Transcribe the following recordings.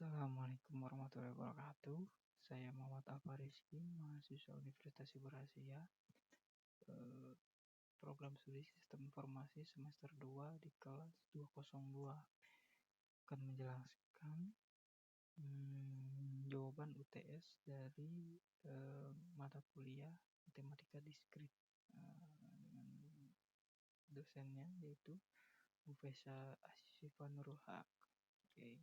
Assalamualaikum warahmatullahi wabarakatuh. Saya Muhammad Alfa Rizky, mahasiswa Universitas Ibu Asia, program studi Sistem Informasi semester 2 di kelas 202. Akan menjelaskan jawaban UTS dari mata kuliah Matematika Diskrit dengan dosennya yaitu Bu Fesa Asyifa Nurul Haq. Oke.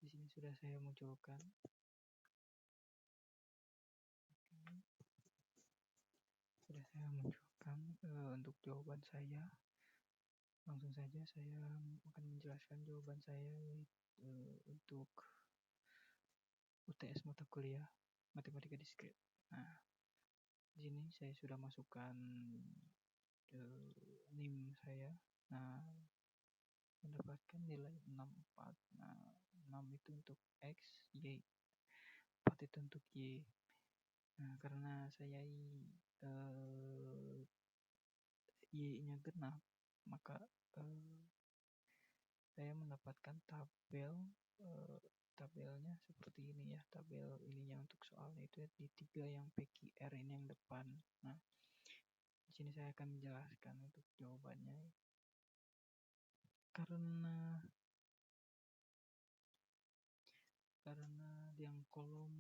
Di sini sudah saya munculkan. Sudah saya munculkan untuk jawaban saya. Langsung saja saya akan menjelaskan jawaban saya untuk UTS mata kuliah Matematika Diskrit. Nah, di sini saya sudah masukkan NIM saya. Nah, mendapatkan nilai 64. Nah, 6 itu untuk X, Y. 4 itu untuk Y. Nah, karena saya Y-nya genap, maka saya mendapatkan tabelnya seperti ini ya. Tabel ininya untuk soalnya itu di 3 yang PQR ini yang depan. Nah, di sini saya akan menjelaskan untuk jawabannya. Karena yang kolom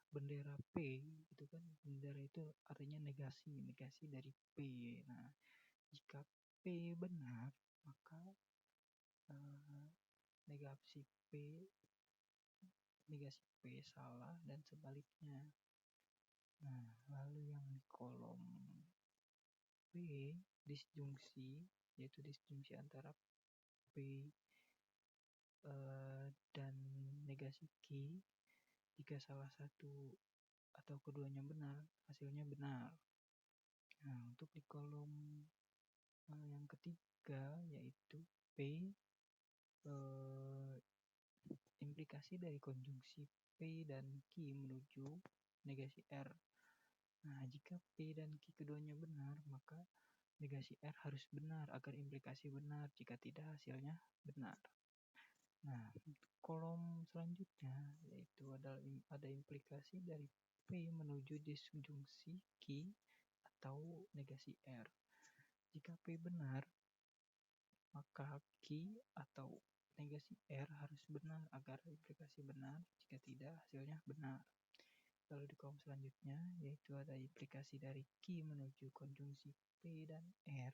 bendera P itu kan, bendera itu artinya negasi dari P. Nah, jika P benar, maka negasi P salah dan sebaliknya. Nah, lalu yang di kolom P disjungsi, yaitu disjungsi antara P dan negasi Q. Jika salah satu atau keduanya benar, hasilnya benar. Nah, untuk di kolom yang ketiga yaitu P, implikasi dari konjungsi P dan Q menuju negasi R. Nah, jika P dan Q keduanya benar, maka negasi R harus benar agar implikasi benar. Jika tidak, hasilnya benar. Nah, kolom selanjutnya yaitu ada implikasi dari P menuju disjungsi Q atau negasi R. Jika P benar, maka Q atau negasi R harus benar agar implikasi benar. Jika tidak, hasilnya benar. Lalu di kolom selanjutnya yaitu ada implikasi dari Q menuju konjungsi P dan R.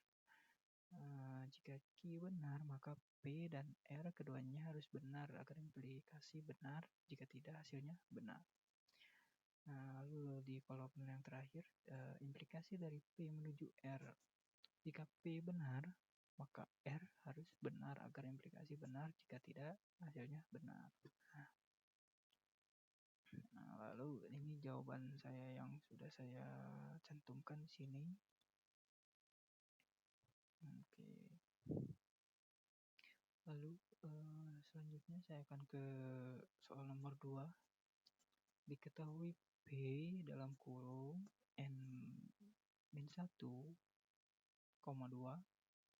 Jika Q benar, maka P dan R keduanya harus benar agar implikasi benar. Jika tidak, hasilnya benar. Nah, lalu di kolom yang terakhir, implikasi dari P menuju R. Jika P benar, maka R harus benar agar implikasi benar. Jika tidak, hasilnya benar. Nah, lalu ini jawaban saya yang sudah saya cantumkan di sini. Oke. Lalu selanjutnya saya akan ke soal nomor 2. Diketahui P dalam kurung N-1, 2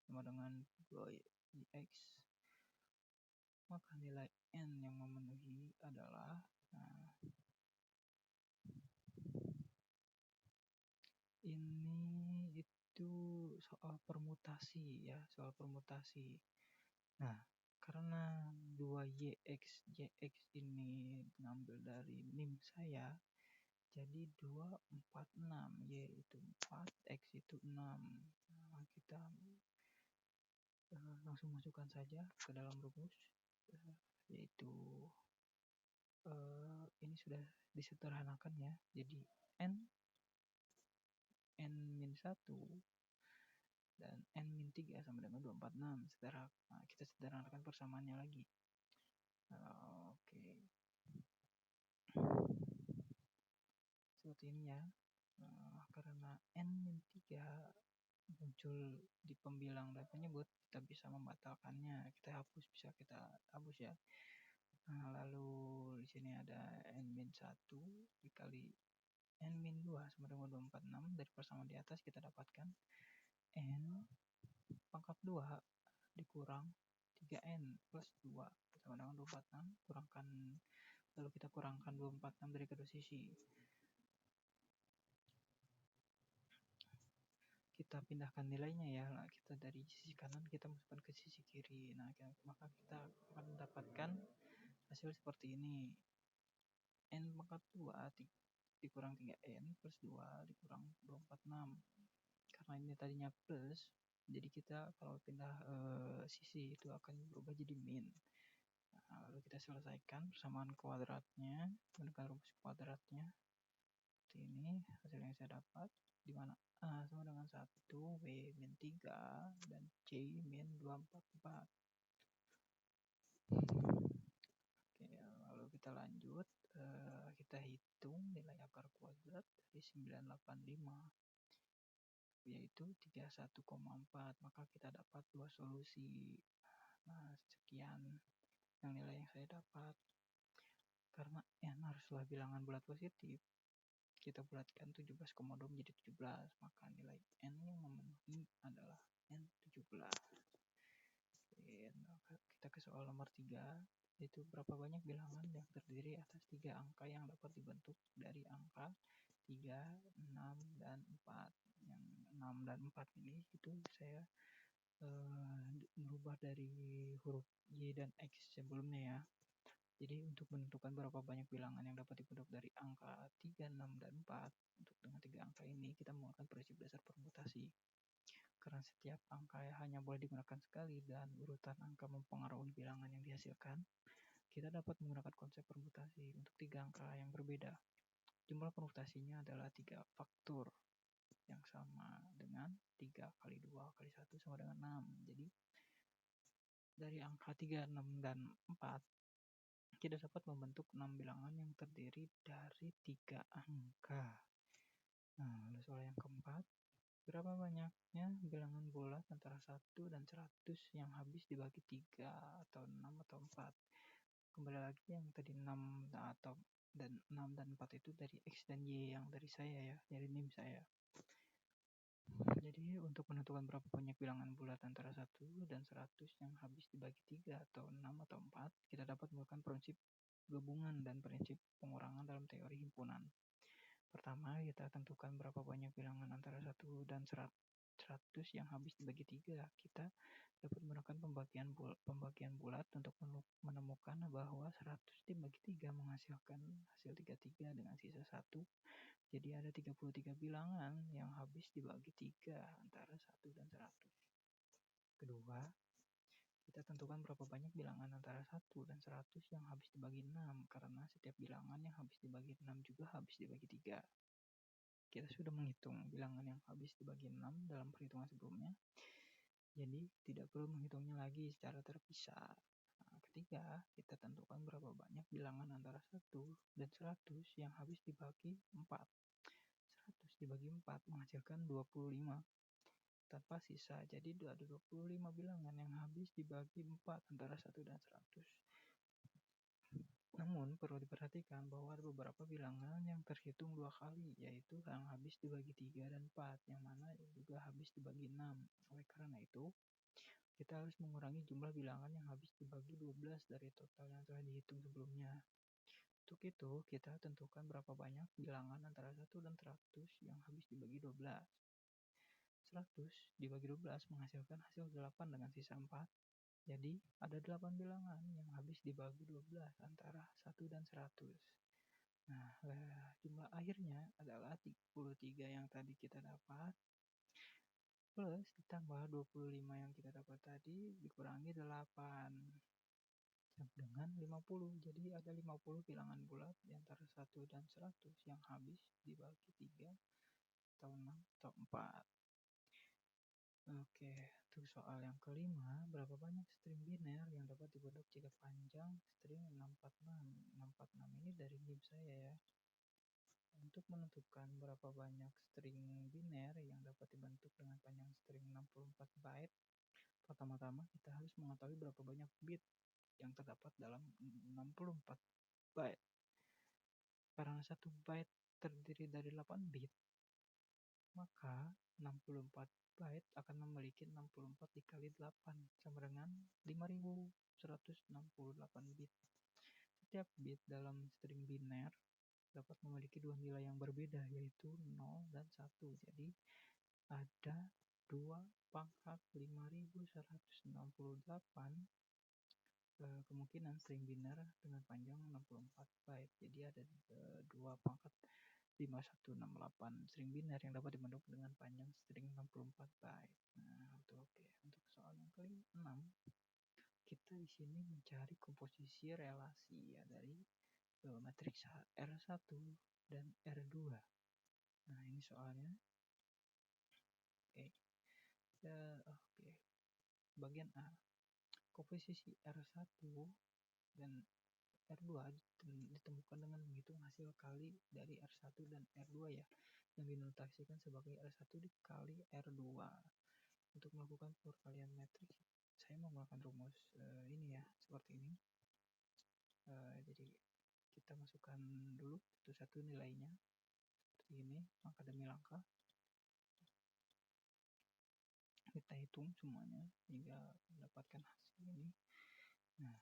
sama dengan 2x, maka nilai N yang memenuhi adalah, ini itu soal permutasi ya, soal permutasi. Nah, karena 2yx, jx ini ngambil dari NIM saya, jadi 2, 4, 6, y itu 4, x itu 6. Nah, kita langsung masukkan saja ke dalam rumus, yaitu ini sudah disederhanakan ya. Jadi N-1 dan N-3 sama dengan 246. Nah, kita sederhanakan persamaannya lagi. Oke. Seperti ini ya. Karena N-3 muncul di pembilang dan penyebut, kita bisa membatalkannya. Kita bisa hapus ya. Nah, lalu di sini ada N-1 dikali N-2 sama dengan 246. Dari persamaan di atas kita dapatkan N pangkat 2 dikurang 3N plus 2 sama dengan 246 kurangkan, lalu kita kurangkan 246 dari kedua sisi. Kita pindahkan nilainya ya. Nah, kita dari sisi kanan kita masukkan ke sisi kiri. Nah, maka kita akan mendapatkan hasil seperti ini. N pangkat 2 dikurang 3N plus 2 dikurang 246. Karena ini tadinya plus, jadi kita kalau pindah sisi itu akan berubah jadi min. Nah, lalu kita selesaikan persamaan kuadratnya menggunakan rumus kuadratnya. Seperti ini hasil yang saya dapat, di mana A sama dengan 1, B min 3, dan C min 244. Oke, lalu kita lanjut, kita hitung nilai akar kuadrat dari 985, yaitu 31,4. Maka kita dapat dua solusi. Nah, sekian yang nilai yang saya dapat. Karena N haruslah bilangan bulat positif, kita bulatkan 17,2 menjadi 17, maka nilai N yang memenuhi adalah N17. Kita ke soal nomor 3, yaitu berapa banyak bilangan yang terdiri atas 3 angka yang dapat dibentuk dari angka 3, 6, dan 4. Yang 6 dan 4 ini itu saya merubah dari huruf Y dan X sebelumnya ya. Jadi untuk menentukan berapa banyak bilangan yang dapat dibentuk dari angka 3, 6, dan 4, untuk dengan 3 angka ini kita menggunakan prinsip dasar permutasi. Karena setiap angka hanya boleh digunakan sekali dan urutan angka mempengaruhi bilangan yang dihasilkan, kita dapat menggunakan konsep permutasi untuk 3 angka yang berbeda. Jumlah permutasinya adalah 3 faktor yang sama dengan 3 kali 2 kali 1 sama dengan 6. Jadi dari angka 3, 6, dan 4 kita dapat membentuk 6 bilangan yang terdiri dari 3 angka. Nah, lalu soal yang keempat, berapa banyaknya bilangan bulat antara 1 dan 100 yang habis dibagi 3 atau 6 atau 4. Kembali lagi yang tadi 6 dan 6 dan 4 itu dari X dan Y yang dari saya ya, dari NIM saya. Jadi untuk menentukan berapa banyak bilangan bulat antara 1 dan 100 yang habis dibagi 3 atau 6 atau 4, kita dapat menggunakan prinsip gabungan dan prinsip pengurangan dalam teori himpunan. Pertama, kita tentukan berapa banyak bilangan antara 1 dan 100 yang habis dibagi 3. Kita dapat menggunakan pembagian bulat untuk menemukan bahwa 100 dibagi 3 menghasilkan hasil 33 dengan sisa 1. Jadi ada 33 bilangan yang habis dibagi 3 antara 1 dan 100. Kedua, kita tentukan berapa banyak bilangan antara 1 dan 100 yang habis dibagi 6, karena setiap bilangan yang habis dibagi 6 juga habis dibagi 3. Kita sudah menghitung bilangan yang habis dibagi 6 dalam perhitungan sebelumnya, jadi tidak perlu menghitungnya lagi secara terpisah. Nah, ketiga, kita tentukan berapa banyak bilangan antara 1 dan 100 yang habis dibagi 4. 100 dibagi 4 menghasilkan 25 tanpa sisa, jadi ada 25 bilangan yang habis dibagi 4 antara 1 dan 100. Namun perlu diperhatikan bahwa ada beberapa bilangan yang terhitung 2 kali, yaitu yang habis dibagi 3 dan 4, yang mana juga habis dibagi 6. Oleh karena itu, kita harus mengurangi jumlah bilangan yang habis dibagi 12 dari total yang telah dihitung sebelumnya. Untuk itu, kita tentukan berapa banyak bilangan antara 1 dan 100 yang habis dibagi 12. 100 dibagi 12 menghasilkan hasil 8 dengan sisa 4. Jadi, ada 8 bilangan yang habis dibagi 12 antara 1 dan 100. Nah, jumlah akhirnya adalah 33 yang tadi kita dapat, plus ditambah 25 yang kita dapat tadi, dikurangi 8. Sama dengan 50. Jadi, ada 50 bilangan bulat di antara 1 dan 100 yang habis dibagi 3 atau 6 atau 4. Oke, untuk soal yang kelima, berapa banyak string biner yang dapat dibentuk jika panjang string 646. 646 ini dari NIM saya ya. Untuk menentukan berapa banyak string biner yang dapat dibentuk dengan panjang string 64 byte, pertama-tama kita harus mengetahui berapa banyak bit yang terdapat dalam 64 byte. Karena 1 byte terdiri dari 8 bit, maka 64 byte akan memiliki 64 dikali 8 sama dengan 5000. 168 bit. Setiap bit dalam string biner dapat memiliki dua nilai yang berbeda, yaitu 0 dan 1. Jadi ada 2 pangkat 5168 kemungkinan string biner dengan panjang 64 byte. Jadi ada 2 pangkat 5168 string biner yang dapat dibentuk dengan panjang string 64 byte. Nah, oke. Untuk soal yang ke-6, kita di sini mencari komposisi relasi ya dari matriks R1 dan R2. Nah, ini soalnya. Oke. Bagian A. Komposisi R1 dan R2 ditemukan dengan menghitung hasil kali dari R1 dan R2 ya, yang dinotasikan sebagai R1 dikali R2. Untuk melakukan perkalian matriks, saya menggunakan rumus ini ya, seperti ini. Jadi kita masukkan dulu satu nilainya seperti ini, langkah demi langkah. Kita hitung semuanya hingga mendapatkan hasil ini. Nah,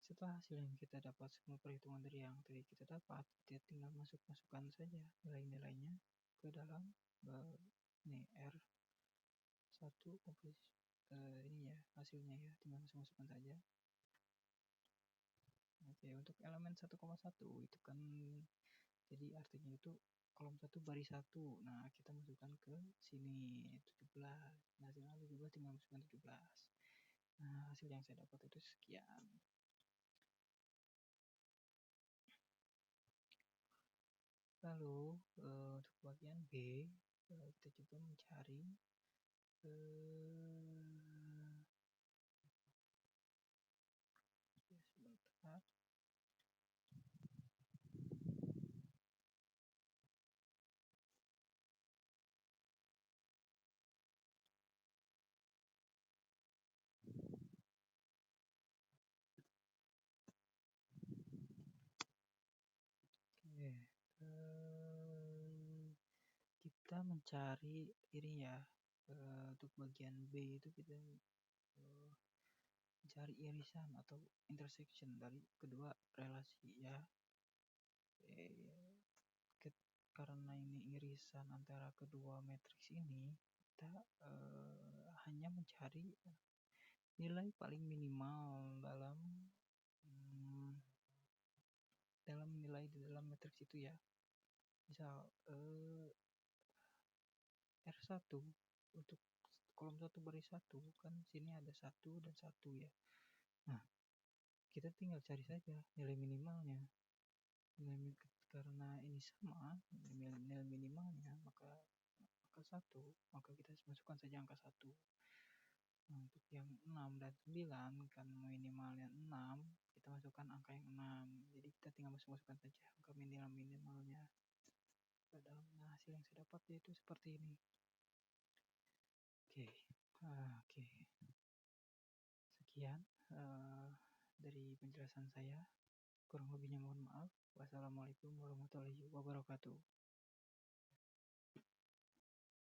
setelah hasil yang kita dapat, semua perhitungan dari yang tadi kita dapat, kita tinggal masukkan saja nilai-nilainya ke dalam ini R1 ini ya hasilnya ya, tinggal masukkan saja. Oke, untuk elemen 1,1 itu kan jadi artinya itu kolom 1 baris 1. Nah, kita masukkan ke sini 17. Nah, hasilnya 17 tinggal masukkan 17. Nah, hasil yang saya dapat itu sekian. Lalu untuk bagian B, kita coba mencari sebentar. Kita mencari ini ya, untuk bagian B itu kita mencari irisan atau intersection dari kedua relasi ya. Karena ini irisan antara kedua matriks ini, kita hanya mencari nilai paling minimal dalam nilai di dalam matriks itu ya. Misal R1 untuk kolom 1 baris 1 kan sini ada 1 dan 1 ya. Nah, kita tinggal cari saja nilai minimalnya. Karena ini sama nilai minimalnya, maka 1, maka kita masukkan saja angka 1. Nah, untuk yang 6 dan 9 kan minimalnya 6, kita masukkan angka yang 6. Jadi kita tinggal masukkan saja angka minimalnya. Nah, hasil yang saya dapat yaitu seperti ini. Oke. Sekian dari penjelasan saya. Kurang lebihnya mohon maaf. Wassalamualaikum warahmatullahi wabarakatuh.